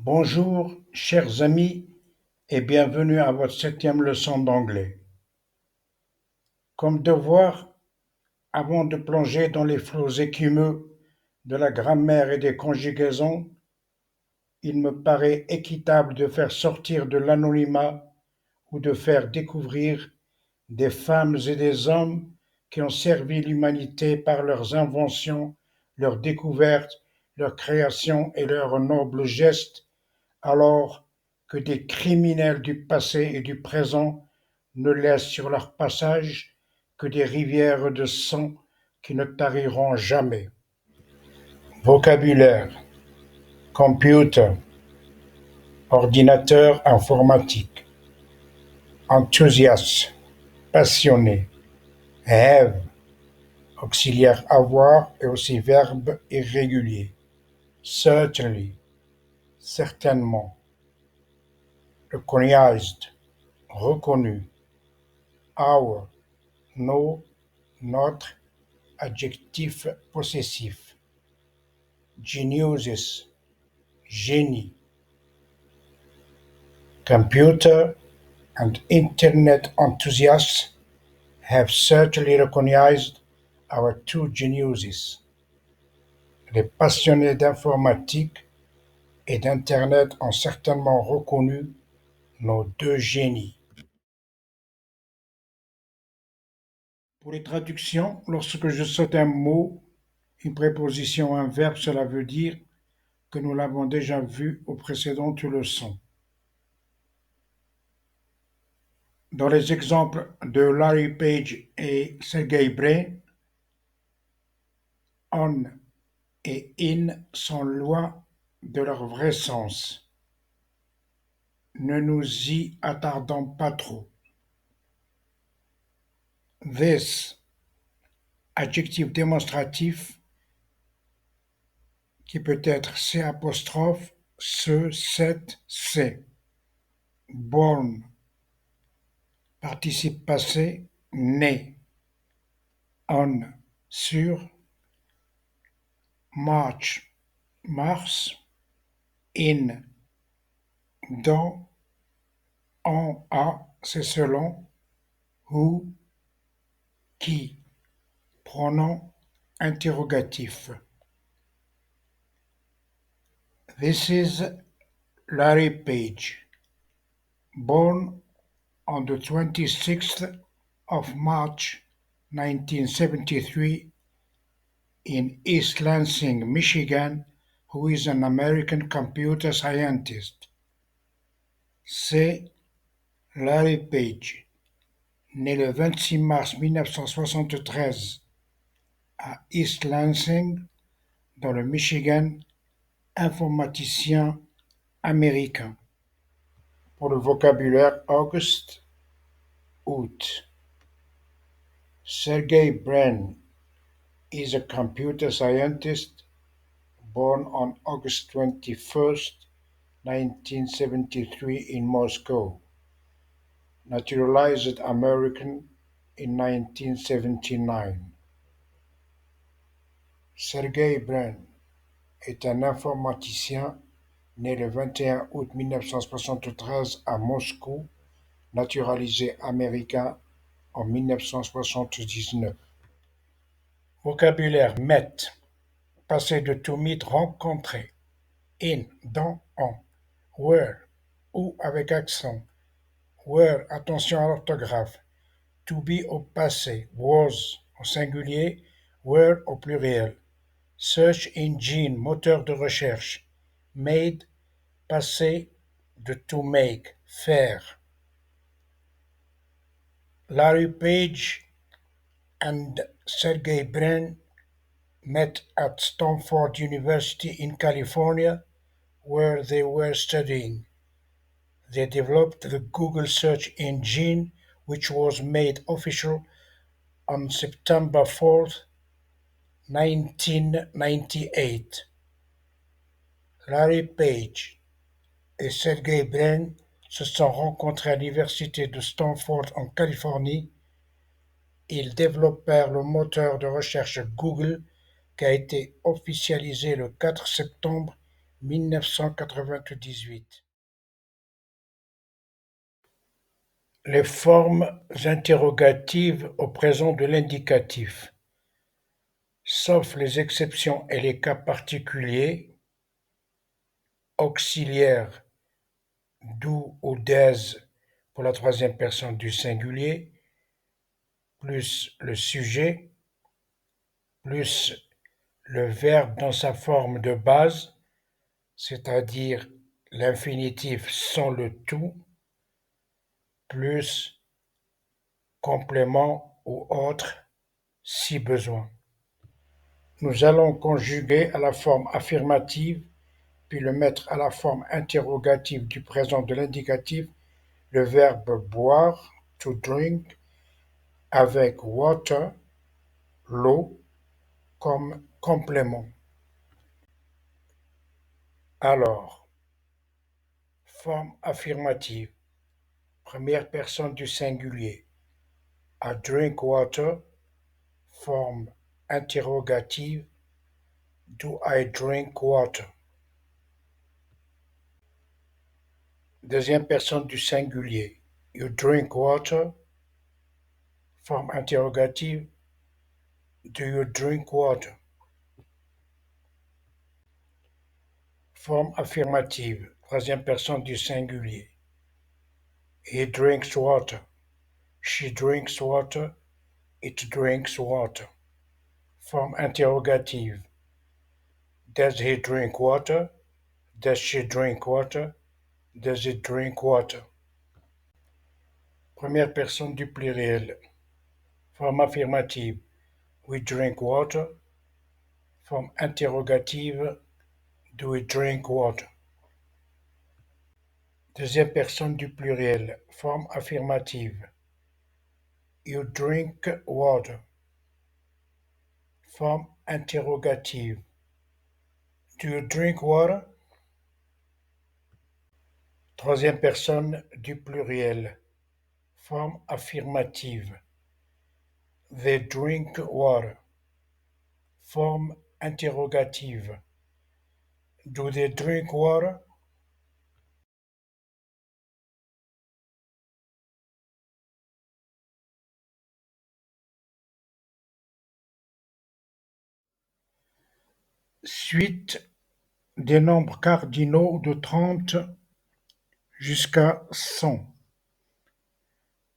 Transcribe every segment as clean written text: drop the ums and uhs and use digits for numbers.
Bonjour, chers amis, et bienvenue à votre septième leçon d'anglais. Comme devoir, avant de plonger dans les flots écumeux de la grammaire et des conjugaisons, il me paraît équitable de faire sortir de l'anonymat ou de faire découvrir des femmes et des hommes qui ont servi l'humanité par leurs inventions, leurs découvertes, leurs créations et leurs nobles gestes, alors que des criminels du passé et du présent ne laissent sur leur passage que des rivières de sang qui ne tariront jamais. Vocabulaire: computer, ordinateur informatique. Enthusiast, passionné. Have, auxiliaire avoir et aussi verbe irrégulier. Certainly, certainement. Recognized, reconnu. Our, nos, notre, adjectif possessif. Geniuses, génie. Computer and internet enthusiasts have certainly recognized our two geniuses. Les passionnés d'informatique et d'Internet ont certainement reconnu nos deux génies. Pour les traductions, lorsque je saute un mot, une préposition ou un verbe, cela veut dire que nous l'avons déjà vu aux précédentes leçons. Dans les exemples de Larry Page et Sergey Brin, on et in sont loin de leur vrai sens. Ne nous y attardons pas trop. This, adjectif démonstratif qui peut être c', ce, cette, c'est. Born, participe passé, né. On, sur. March, mars. In, dans. En, à, c'est selon. Who, qui. Pronom interrogatif. This is Larry Page, born on the 26th of March 1973 in East Lansing, Michigan, who is an American computer scientist. C'est Larry Page, né le 26 mars 1973 à East Lansing, dans le Michigan, informaticien américain. Pour le vocabulaire August, août. Sergey Brin is a computer scientist born on August 21st, 1973 in Moscow, naturalized American in 1979. Sergey Brin est un informaticien né le 21 août 1973 à Moscou, naturalisé américain en 1979. Vocabulaire met, passé de to meet, rencontrer. In, dans, en. Where, où avec accent. Where, attention à l'orthographe. To be au passé. Was au singulier. Were au pluriel. Search engine, moteur de recherche. Made, passé de to make, faire. Larry Page and Sergey Brin met at Stanford University in California, where they were studying. They developed the Google search engine, which was made official on September 4th, 1998. Larry Page et Sergey Brin se sont rencontrés à l'université de Stanford en Californie. Ils développèrent le moteur de recherche Google qui a été officialisé le 4 septembre 1998. Les formes interrogatives au présent de l'indicatif, sauf les exceptions et les cas particuliers, auxiliaires do ou des pour la troisième personne du singulier, plus le sujet, plus le verbe dans sa forme de base, c'est-à-dire l'infinitif sans le tout, plus complément ou autre si besoin. Nous allons conjuguer à la forme affirmative, puis le mettre à la forme interrogative du présent de l'indicatif, le verbe boire, to drink, avec water, l'eau, comme complément. Alors, forme affirmative, première personne du singulier. I drink water, forme interrogative. Do I drink water? Deuxième personne du singulier. You drink water, forme interrogative. Do you drink water? Forme affirmative, troisième personne du singulier. He drinks water. She drinks water. It drinks water. Forme interrogative. Does he drink water? Does she drink water? Does it drink water? Première personne du pluriel. Forme affirmative. We drink water. Forme interrogative. Do we drink water? Deuxième personne du pluriel. Forme affirmative. You drink water. Forme interrogative. Do you drink water? Troisième personne du pluriel. Forme affirmative. They drink water. Forme interrogative. Do they drink water? Suite des nombres cardinaux de 30 jusqu'à 100.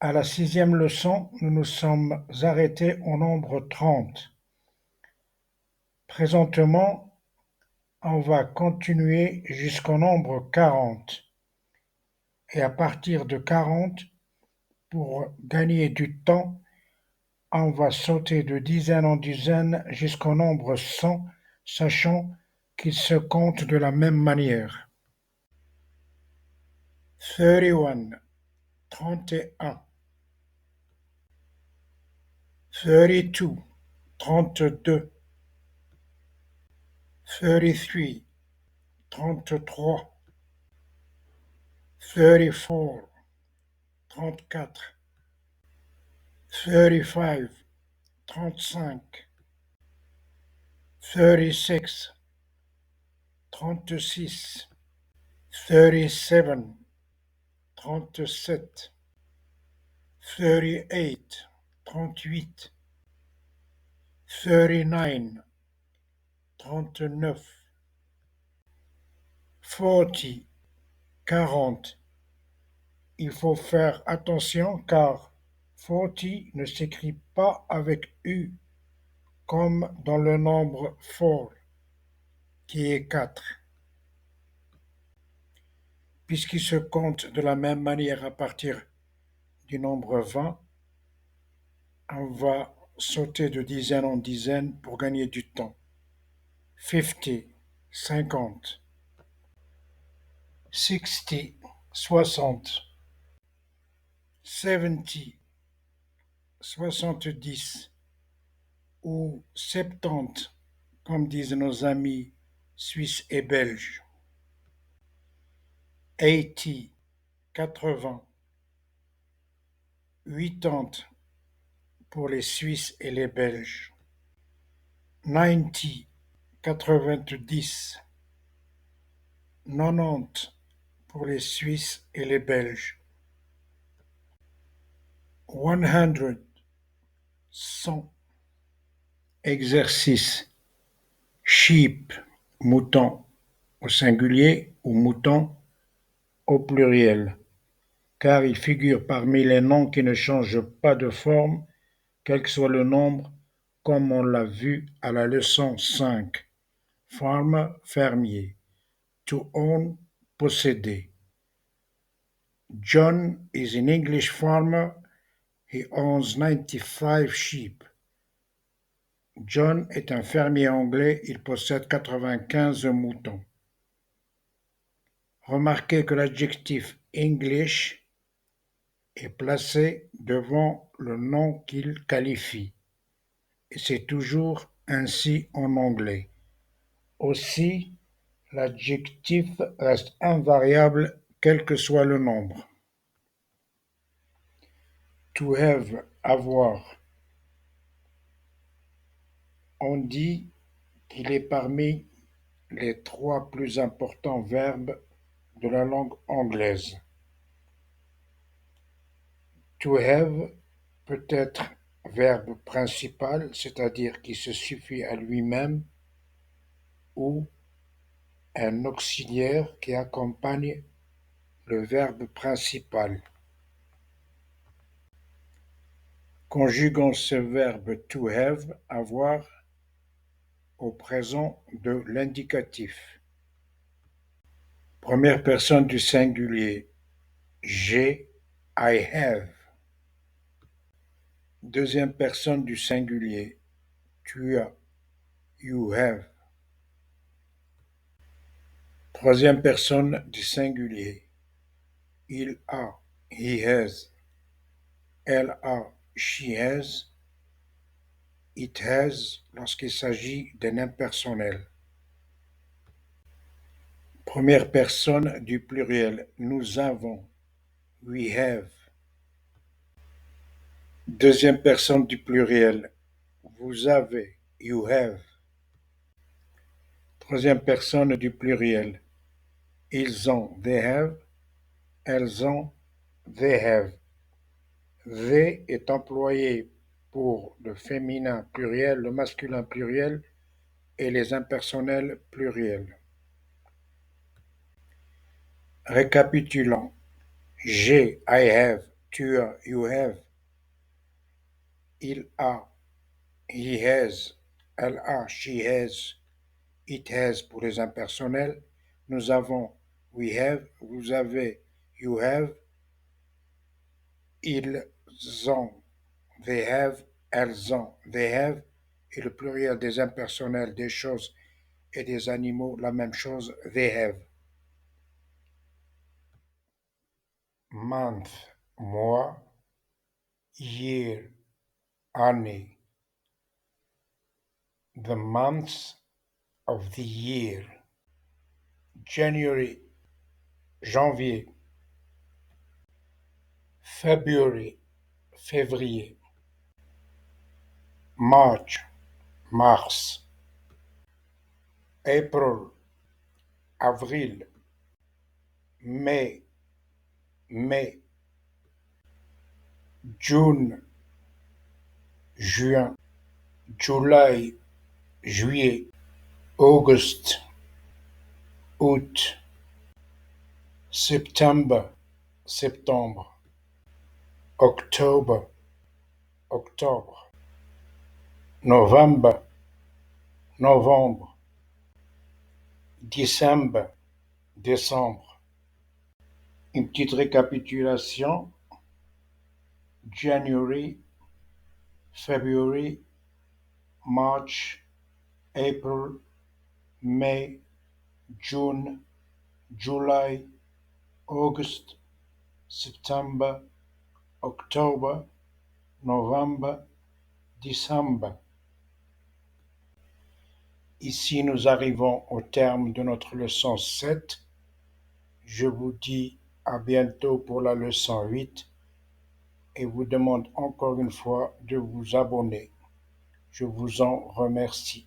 À la sixième leçon, nous nous sommes arrêtés au nombre 30. Présentement, on va continuer jusqu'au nombre 40. Et à partir de 40, pour gagner du temps, on va sauter de dizaine en dizaine jusqu'au nombre 100, sachant qu'il se compte de la même manière. 31, 31. 32, 32. 33, 33. 34, 34. 35, 35. 36, 36. 37, 37. 38, 38. 39, 39. 40, 40. Il faut faire attention car 40 ne s'écrit pas avec U comme dans le nombre 4 qui est 4, puisqu'il se compte de la même manière à partir du nombre 20. On va sauter de dizaine en dizaine pour gagner du temps. 50, 50. 60, 60. 70, 70. Ou 70, comme disent nos amis suisses et belges. 80, 80. 80 pour les Suisses et les Belges. 90, 90. 90 pour les Suisses et les Belges. 100, 100. Exercice. Sheep, mouton au singulier ou mouton au pluriel, car il figure parmi les noms qui ne changent pas de forme, quel que soit le nombre, comme on l'a vu à la leçon 5. Farmer, fermier. To own, posséder. John is an English farmer. He owns 95 sheep. John est un fermier anglais. Il possède 95 moutons. Remarquez que l'adjectif English est placé devant le nom qu'il qualifie. Et c'est toujours ainsi en anglais. Aussi, l'adjectif reste invariable quel que soit le nombre. To have, avoir. On dit qu'il est parmi les 3 plus importants verbes de la langue anglaise. To have peut être verbe principal, c'est-à-dire qui se suffit à lui-même, ou un auxiliaire qui accompagne le verbe principal. Conjuguons ce verbe to have, avoir, au présent de l'indicatif. Première personne du singulier. J'ai, I have. Deuxième personne du singulier. Tu as, you have. Troisième personne du singulier. Il a, he has. Elle a, she has. It has lorsqu'il s'agit d'un impersonnel. Première personne du pluriel. Nous avons, we have. Deuxième personne du pluriel. Vous avez, you have. Troisième personne du pluriel. Ils ont, they have. Elles ont, they have. They est employé pour le féminin pluriel, le masculin pluriel et les impersonnels pluriels. Récapitulons. J'ai, I have. Tu as, you have. Il a, he has. Elle a, she has. It has pour les impersonnels. Nous avons, we have. Vous avez, you have. Ils ont, they have. Elles ont, they have. Et le pluriel des impersonnels, des choses et des animaux, la même chose, they have. Month, mois. Year, année. The months of the year. January, janvier. February, février. March, mars. April, avril. May, mai. June, juin. July, juillet. August, août. September, septembre. October, octobre. November, novembre. December, décembre. Une petite récapitulation. January, February, March, April, May, June, July, August, September, October, November, December. Ici, nous arrivons au terme de notre leçon 7. Je vous dis à bientôt pour la leçon 8 et vous demande encore une fois de vous abonner. Je vous en remercie.